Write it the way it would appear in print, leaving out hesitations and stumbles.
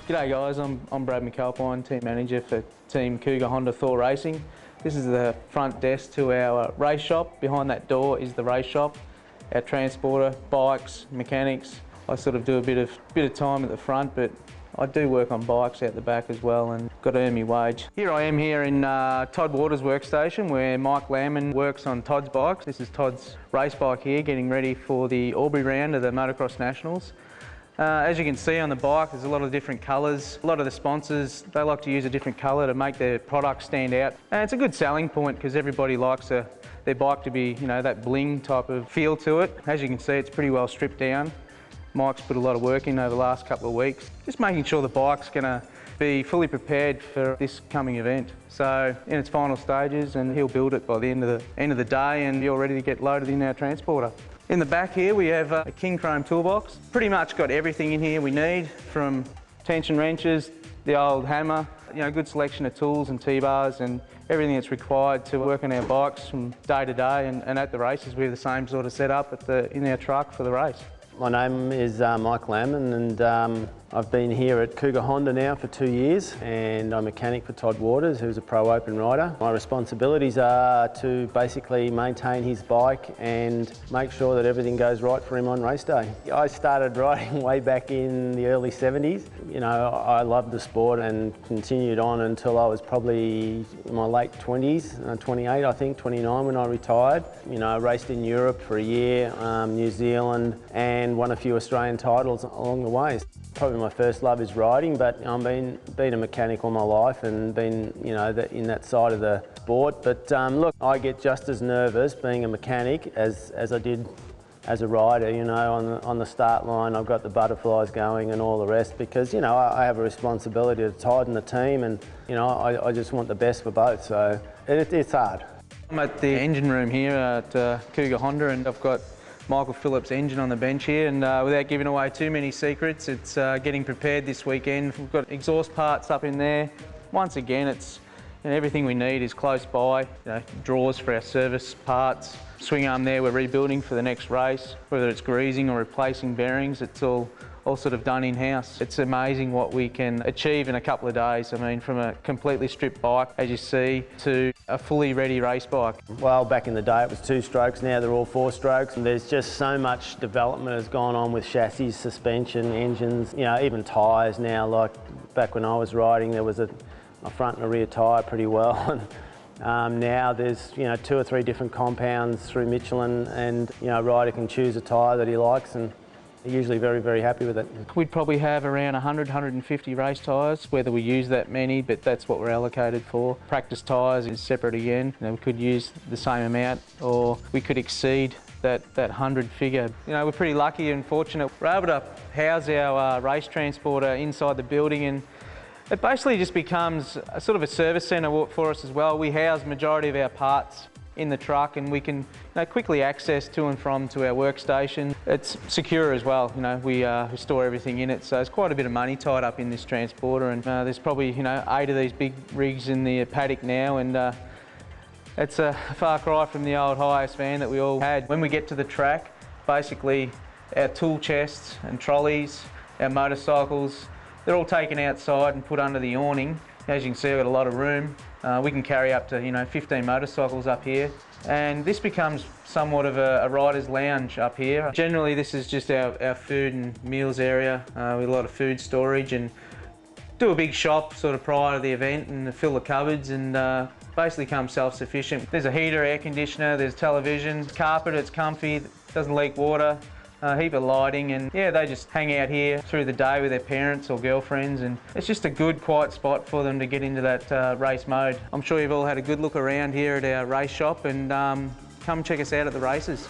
G'day guys, I'm Brad McAlpine, Team Manager for Team Cougar Honda Thor Racing. This is the front desk to our race shop. Behind that door is the race shop, our transporter, bikes, mechanics. I sort of do a bit of time at the front, but I do work on bikes out the back as well and got to earn my wage. Here I am here in Todd Waters' workstation where Mike Lamman works on Todd's bikes. This is Todd's race bike here, getting ready for the Albury round of the Motocross Nationals. As you can see on the bike, there's a lot of different colours. A lot of the sponsors, they like to use a different colour to make their product stand out. And it's a good selling point because everybody likes their bike to be, you know, that bling type of feel to it. As you can see, it's pretty well stripped down. Mike's put a lot of work in over the last couple of weeks, just making sure the bike's going to be fully prepared for this coming event. So in its final stages, and he'll build it by the end of the day and be all ready to get loaded in our transporter. In the back here we have a King Chrome toolbox. Pretty much got everything in here we need, from tension wrenches, the old hammer, you know, good selection of tools and T-bars and everything that's required to work on our bikes from day to day, and at the races we have the same sort of setup in our truck for the race. My name is Mike Lamman, and I've been here at Cougar Honda now for 2 years, and I'm a mechanic for Todd Waters, who's a pro open rider. My responsibilities are to basically maintain his bike and make sure that everything goes right for him on race day. I started riding way back in the early 70s. You know, I loved the sport and continued on until I was probably in my late 20s, 28 I think, 29 when I retired. You know, I raced in Europe for a year, New Zealand, and won a few Australian titles along the way. Probably my first love is riding, but I've been a mechanic all my life and been, you know, in that side of the sport. But look, I get just as nervous being a mechanic as I did as a rider. You know, on the start line, I've got the butterflies going and all the rest because, you know, I have a responsibility to tighten the team, and you know, I just want the best for both. So it's hard. I'm at the engine room here at Cougar Honda, and I've got Michael Phillips' engine on the bench here, and without giving away too many secrets, it's getting prepared this weekend. We've got exhaust parts up in there. Once again, it's, you know, everything we need is close by. You know, drawers for our service parts, swing arm there we're rebuilding for the next race. Whether it's greasing or replacing bearings, it's all sort of done in-house. It's amazing what we can achieve in a couple of days. I mean, from a completely stripped bike, as you see, to a fully ready race bike. Well, back in the day it was 2 strokes, now they're all 4 strokes. And there's just so much development has gone on with chassis, suspension, engines, you know, even tyres now. Like back when I was riding, there was a front and a rear tyre pretty well. Now there's, you know, 2 or 3 different compounds through Michelin, and you know, a rider can choose a tyre that he likes, and they're usually very, very happy with it. We'd probably have around 100, 150 race tyres, whether we use that many, but that's what we're allocated for. Practice tyres is separate again. You know, we could use the same amount, or we could exceed that 100 figure. You know, we're pretty lucky and fortunate. We're able to house our race transporter inside the building, and it basically just becomes a sort of a service centre for us as well. We house the majority of our parts in the truck, and we can, you know, quickly access to and from to our workstation. It's secure as well. You know, we store everything in it, so there's quite a bit of money tied up in this transporter, and there's probably, you know, 8 of these big rigs in the paddock now, and it's a far cry from the old Hiace van that we all had. When we get to the track, basically our tool chests and trolleys, our motorcycles, they're all taken outside and put under the awning. As you can see, we've got a lot of room. We can carry up to, you know, 15 motorcycles up here, and this becomes somewhat of a rider's lounge up here. Generally, this is just our food and meals area with a lot of food storage, and do a big shop sort of prior to the event and fill the cupboards, and basically become self-sufficient. There's a heater, air conditioner, there's television, carpet, it's comfy, doesn't leak water. A heap of lighting, and yeah, they just hang out here through the day with their parents or girlfriends, and it's just a good quiet spot for them to get into that race mode. I'm sure you've all had a good look around here at our race shop, and come check us out at the races.